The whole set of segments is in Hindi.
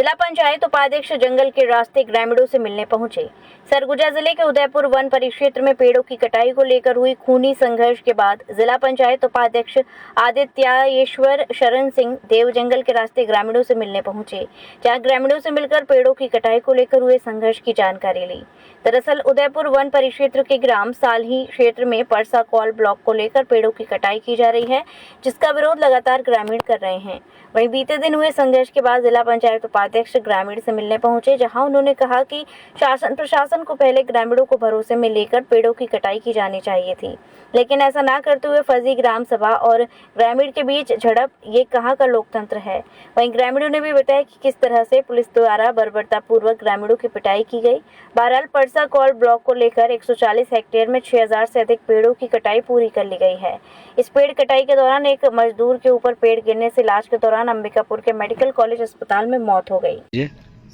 जिला पंचायत उपाध्यक्ष जंगल के रास्ते ग्रामीणों से मिलने पहुंचे। सरगुजा जिले के उदयपुर वन परिक्षेत्र में पेड़ों की कटाई को लेकर हुई खूनी संघर्ष के बाद जिला पंचायत उपाध्यक्ष आदित्यायेश्वर शरण सिंह देव जंगल के रास्ते ग्रामीणों से मिलने पहुंचे, जहां ग्रामीणों से मिलकर पेड़ों की कटाई को लेकर हुए संघर्ष की जानकारी ली। दरअसल उदयपुर वन परिक्षेत्र के ग्राम सालही क्षेत्र में परसा कॉल ब्लॉक को लेकर पेड़ों की कटाई की जा रही है, जिसका विरोध लगातार ग्रामीण कर रहे हैं। वहीं बीते दिन हुए संघर्ष के बाद जिला पंचायत उपाध्यक्ष ग्रामीण से मिलने पहुंचे, जहां उन्होंने कहा कि शासन प्रशासन को पहले ग्रामीणों को भरोसे में लेकर पेड़ों की कटाई की जानी चाहिए थी, लेकिन ऐसा ना करते हुए फर्जी ग्राम सभा और ग्रामीण के बीच झड़प, ये कहाँ का लोकतंत्र है। वहीं ग्रामीणों ने भी बताया कि किस तरह से पुलिस द्वारा बर्बरतापूर्वक ग्रामीणों की पिटाई की गई। बहरहाल परसा कॉल ब्लॉक को लेकर 140 हेक्टेयर में 6000 से अधिक पेड़ों की कटाई पूरी कर ली गई है। इस पेड़ कटाई के दौरान एक मजदूर के ऊपर पेड़ गिरने से इलाज के दौरान अंबिकापुर के मेडिकल कॉलेज अस्पताल में मौत हो गई।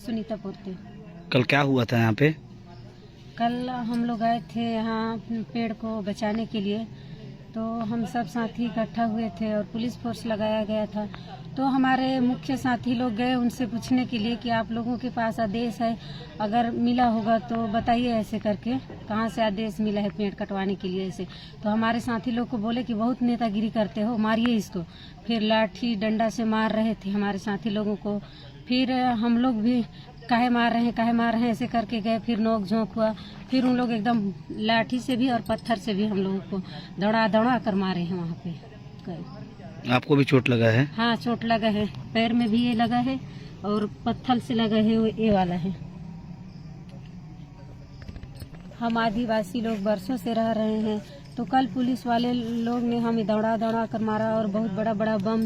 सुनीता पुरते। कल क्या हुआ था यहाँ पे? कल हम लोग आए थे यहाँ पेड़ को बचाने के लिए, तो हम सब साथी इकट्ठा हुए थे और पुलिस फोर्स लगाया गया था। तो हमारे मुख्य साथी लोग गए उनसे पूछने के लिए कि आप लोगों के पास आदेश है, अगर मिला होगा तो बताइए, ऐसे करके कहाँ से आदेश मिला है पेड़ कटवाने के लिए ऐसे। तो हमारे साथी लोग को बोले कि बहुत नेतागिरी करते हो, मारिए इसको। फिर लाठी डंडा से मार रहे थे हमारे साथी लोगों को। फिर हम लोग भी काहे मार रहे हैं ऐसे करके गए। फिर नोक झोंक हुआ, फिर उन लोग एकदम लाठी से भी और पत्थर से भी हम लोगों को दौड़ा कर मारे हैं वहाँ पे गए। आपको भी चोट लगा है? हाँ, चोट लगा है, पैर में भी ये लगा है और पत्थर से लगा है, वो ये वाला है। हम आदिवासी लोग बरसों से रह रहे हैं, तो कल पुलिस वाले लोग ने हमें दौड़ा कर मारा और बहुत बड़ा बम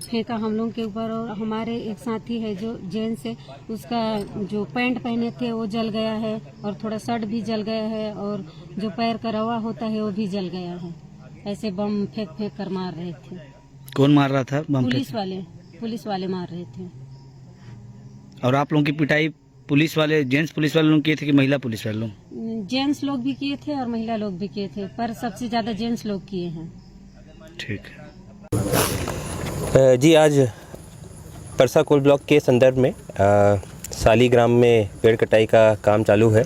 फेंका हम लोग के ऊपर। और हमारे एक साथी है जो जेंट्स है, उसका जो पैंट पहने थे वो जल गया है और थोड़ा शर्ट भी जल गया है और जो पैर का रवा होता है वो भी जल गया है। ऐसे बम फेंक कर मार रहे थे। कौन मार रहा था बम? पुलिस वाले मार रहे थे। और आप लोगों की पिटाई जेंट्स पुलिस वाले लोग किए थे कि महिला पुलिस वाले लोग? जेंट्स लोग भी किए थे और महिला लोग भी किए थे, पर सबसे ज्यादा जेंट्स लोग किए हैं। ठीक है जी, आज परसा कोल ब्लॉक के संदर्भ में साली ग्राम में पेड़ कटाई का काम चालू है।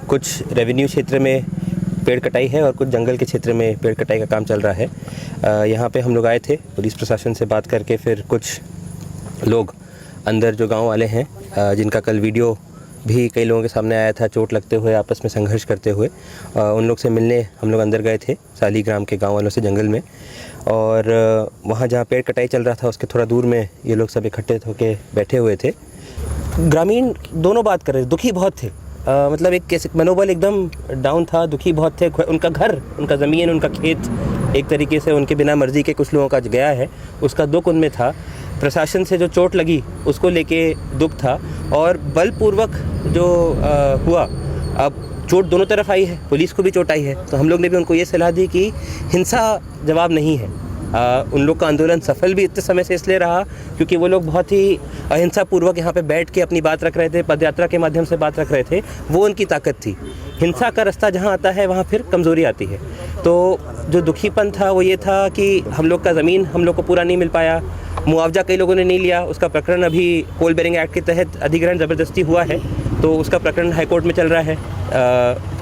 कुछ रेवेन्यू क्षेत्र में पेड़ कटाई है और कुछ जंगल के क्षेत्र में पेड़ कटाई का काम चल रहा है। यहाँ पे हम लोग आए थे, पुलिस प्रशासन से बात करके फिर कुछ लोग अंदर जो गांव वाले हैं, जिनका कल वीडियो भी कई लोगों के सामने आया था, चोट लगते हुए आपस में संघर्ष करते हुए, उन लोग से मिलने हम लोग अंदर गए थे साली ग्राम के गांव वालों से जंगल में। और वहाँ जहाँ पेड़ कटाई चल रहा था उसके थोड़ा दूर में ये लोग सब इकट्ठे होकर बैठे हुए थे। ग्रामीण दोनों बात कर रहे थे, दुखी बहुत थे। मतलब एक कैसे मनोबल एकदम डाउन था, दुखी बहुत थे। उनका घर, उनका ज़मीन, उनका खेत एक तरीके से उनके बिना मर्जी के कुछ लोगों का गया है, उसका दुख उनमें था। प्रशासन से जो चोट लगी उसको लेके दुख था और बलपूर्वक जो हुआ, अब चोट दोनों तरफ आई है, पुलिस को भी चोट आई है। तो हम लोग ने भी उनको ये सलाह दी कि हिंसा जवाब नहीं है। उन लोग का आंदोलन सफल भी इतने समय से इसलिए रहा क्योंकि वो लोग बहुत ही अहिंसा पूर्वक यहाँ पे बैठ के अपनी बात रख रहे थे, पदयात्रा के माध्यम से बात रख रहे थे। वो उनकी ताकत थी। हिंसा का रास्ता जहाँ आता है वहाँ फिर कमज़ोरी आती है। तो जो दुखीपन था वो ये था कि हम लोग का ज़मीन हम लोग को पूरा नहीं मिल पाया, मुआवजा कई लोगों ने नहीं लिया। उसका प्रकरण अभी कोल बेरिंग एक्ट के तहत अधिग्रहण ज़बरदस्ती हुआ है, तो उसका प्रकरण हाईकोर्ट में चल रहा है।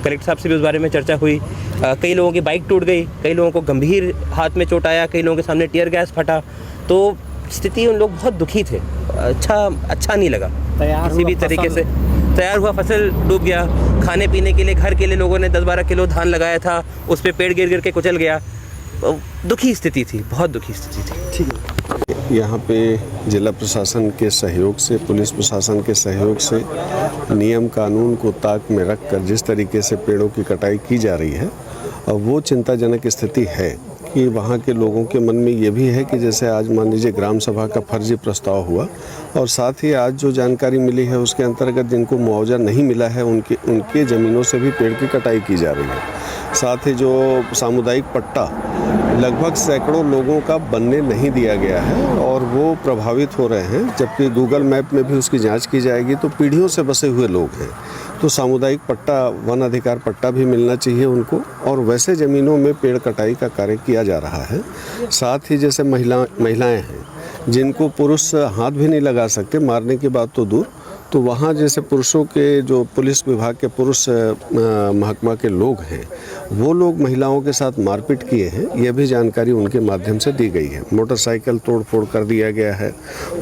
कलेक्टर साहब से भी उस बारे में चर्चा हुई। कई लोगों की बाइक टूट गई, कई लोगों को गंभीर हाथ में चोट आया, कई लोगों के सामने टीयर गैस फटा। तो स्थिति, उन लोग बहुत दुखी थे। अच्छा नहीं लगा किसी भी तरीके से। तैयार हुआ फसल डूब गया, खाने पीने के लिए घर के लिए लोगों ने 10-12 किलो धान लगाया था, उस पर पेड़ गिर के कुचल गया। दुखी स्थिति थी, बहुत दुखी स्थिति थी। ठीक है। यहाँ पे जिला प्रशासन के सहयोग से, पुलिस प्रशासन के सहयोग से नियम कानून को ताक में रखकर जिस तरीके से पेड़ों की कटाई की जा रही है, और वो चिंताजनक स्थिति है कि वहाँ के लोगों के मन में ये भी है कि जैसे आज मान लीजिए ग्राम सभा का फर्जी प्रस्ताव हुआ और साथ ही आज जो जानकारी मिली है उसके अंतर्गत जिनको मुआवजा नहीं मिला है उनके ज़मीनों से भी पेड़ की कटाई की जा रही है। साथ ही जो सामुदायिक पट्टा लगभग सैकड़ों लोगों का बनने नहीं दिया गया है और वो प्रभावित हो रहे हैं, जबकि गूगल मैप में भी उसकी जांच की जाएगी तो पीढ़ियों से बसे हुए लोग हैं। तो सामुदायिक पट्टा, वन अधिकार पट्टा भी मिलना चाहिए उनको। और वैसे ज़मीनों में पेड़ कटाई का कार्य किया जा रहा है। साथ ही जैसे महिलाएं हैं, जिनको पुरुष हाथ भी नहीं लगा सकते, मारने की बात तो दूर। तो वहाँ जैसे पुरुषों के जो पुलिस विभाग के पुरुष महकमा के लोग हैं, वो लोग महिलाओं के साथ मारपीट किए हैं, यह भी जानकारी उनके माध्यम से दी गई है। मोटरसाइकिल तोड़फोड़ कर दिया गया है,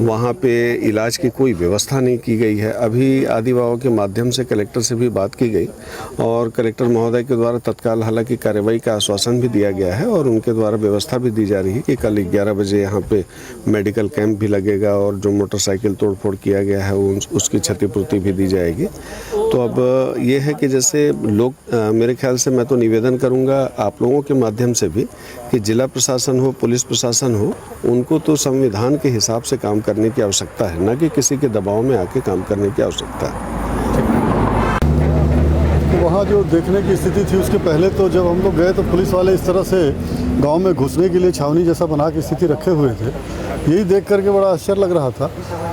वहाँ पे इलाज की कोई व्यवस्था नहीं की गई है। अभी आदि बाबा के माध्यम से कलेक्टर से भी बात की गई और कलेक्टर महोदय के द्वारा तत्काल हालांकि कार्रवाई का आश्वासन भी दिया गया है और उनके द्वारा व्यवस्था भी दी जा रही है कि कल 11 बजे यहाँ पे मेडिकल कैंप भी लगेगा और जो मोटरसाइकिल तोड़फोड़ किया गया है उसकी क्षतिपूर्ति भी दी जाएगी। तो अब ये है कि जैसे लोग मेरे ख्याल से मैं तो निवेदन करूंगा आप लोगों के माध्यम से भी कि जिला प्रशासन हो, पुलिस प्रशासन हो, उनको तो संविधान के हिसाब से काम करने की आवश्यकता है, न कि किसी के दबाव में आके काम करने की आवश्यकता है। तो वहाँ जो देखने की स्थिति थी उसके पहले तो जब हम लोग गए तो पुलिस वाले इस तरह से गांव में घुसने के लिए छावनी जैसा बना के स्थिति रखे हुए थे। यही देख करके बड़ा आश्चर्य लग रहा था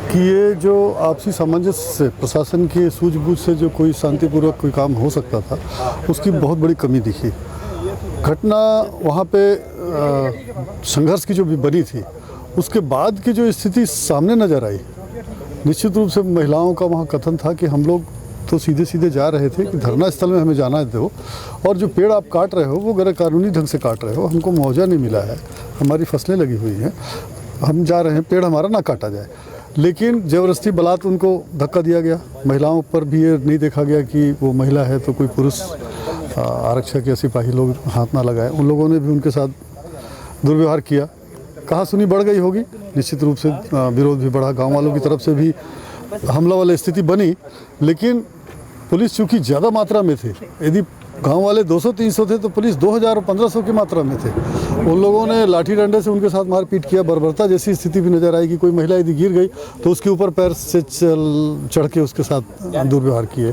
कि ये जो आपसी सामंजस्य से प्रशासन की सूझबूझ से जो कोई शांतिपूर्वक कोई काम हो सकता था, उसकी बहुत बड़ी कमी दिखी। घटना वहाँ पे संघर्ष की जो भी बनी थी, उसके बाद की जो स्थिति सामने नज़र आई, निश्चित रूप से महिलाओं का वहाँ कथन था कि हम लोग तो सीधे सीधे जा रहे थे कि धरना स्थल में हमें जाना दो और जो पेड़ आप काट रहे हो वो गैर कानूनी ढंग से काट रहे हो, हमको मुआवजा नहीं मिला है, हमारी फसलें लगी हुई हैं, हम जा रहे हैं, पेड़ हमारा ना काटा जाए। लेकिन ज़बरदस्ती बलात् उनको धक्का दिया गया। महिलाओं पर भी ये नहीं देखा गया कि वो महिला है तो कोई पुरुष आरक्षक या सिपाही लोग हाथ ना लगाए। उन लोगों ने भी उनके साथ दुर्व्यवहार किया। कहा सुनी बढ़ गई होगी, निश्चित रूप से विरोध भी बढ़ा, गाँव वालों की तरफ से भी हमला वाली स्थिति बनी। लेकिन पुलिस चूँकि ज़्यादा मात्रा में थे, यदि गांव वाले 200-300 थे तो पुलिस 2000 और 1500 की मात्रा में थे। उन लोगों ने लाठी डंडे से उनके साथ मारपीट किया। बर्बरता जैसी स्थिति भी नज़र आई कि कोई महिला यदि गिर गई तो उसके ऊपर पैर से चढ़ के उसके साथ दुर्व्यवहार किए।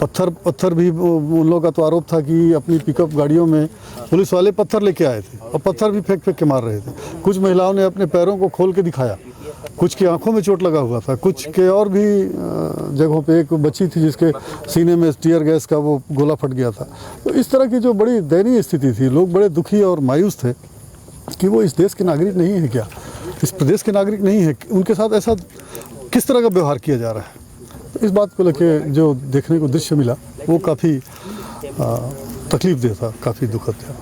पत्थर भी उन लोगों का तो आरोप था कि अपनी पिकअप गाड़ियों में पुलिस वाले पत्थर लेके आए थे और पत्थर भी फेंक के मार रहे थे। कुछ महिलाओं ने अपने पैरों को खोल के दिखाया, कुछ की आंखों में चोट लगा हुआ था, कुछ के और भी जगहों पे एक बच्ची थी जिसके सीने में टीयर गैस का वो गोला फट गया था। तो इस तरह की जो बड़ी दयनीय स्थिति थी, लोग बड़े दुखी और मायूस थे कि वो इस देश के नागरिक नहीं है क्या, इस प्रदेश के नागरिक नहीं है, उनके साथ ऐसा किस तरह का व्यवहार किया जा रहा है। तो इस बात को लेकर जो देखने को दृश्य मिला वो काफ़ी तकलीफदेह था, काफ़ी दुखद था।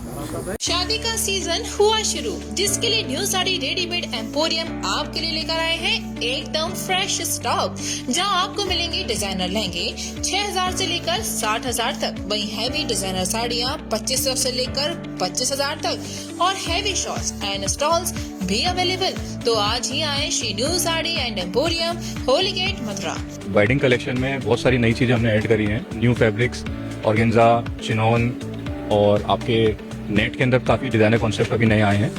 शादी का सीजन हुआ शुरू, जिसके लिए न्यू साड़ी रेडीमेड एम्पोरियम आपके लिए लेकर आए हैं एकदम फ्रेश स्टॉक, जहां आपको मिलेंगे डिजाइनर लहंगे 6000 से लेकर 60000 तक, वहीं हैवी डिजाइनर साड़ियां 2500 से लेकर 25000 तक और हैवी शॉर्ट्स एंड स्टॉल्स भी अवेलेबल। तो आज ही आए Shri new sari and emporium, Holi gate, Mathura. Wedding collection में बहुत सारी नई चीजें हमने ऐड करी हैं, न्यू फैब्रिक्स, ऑर्गेन्जा, चिनॉन और आपके नेट के अंदर काफी डिजाइनर कॉन्सेप्ट अभी नए आए हैं।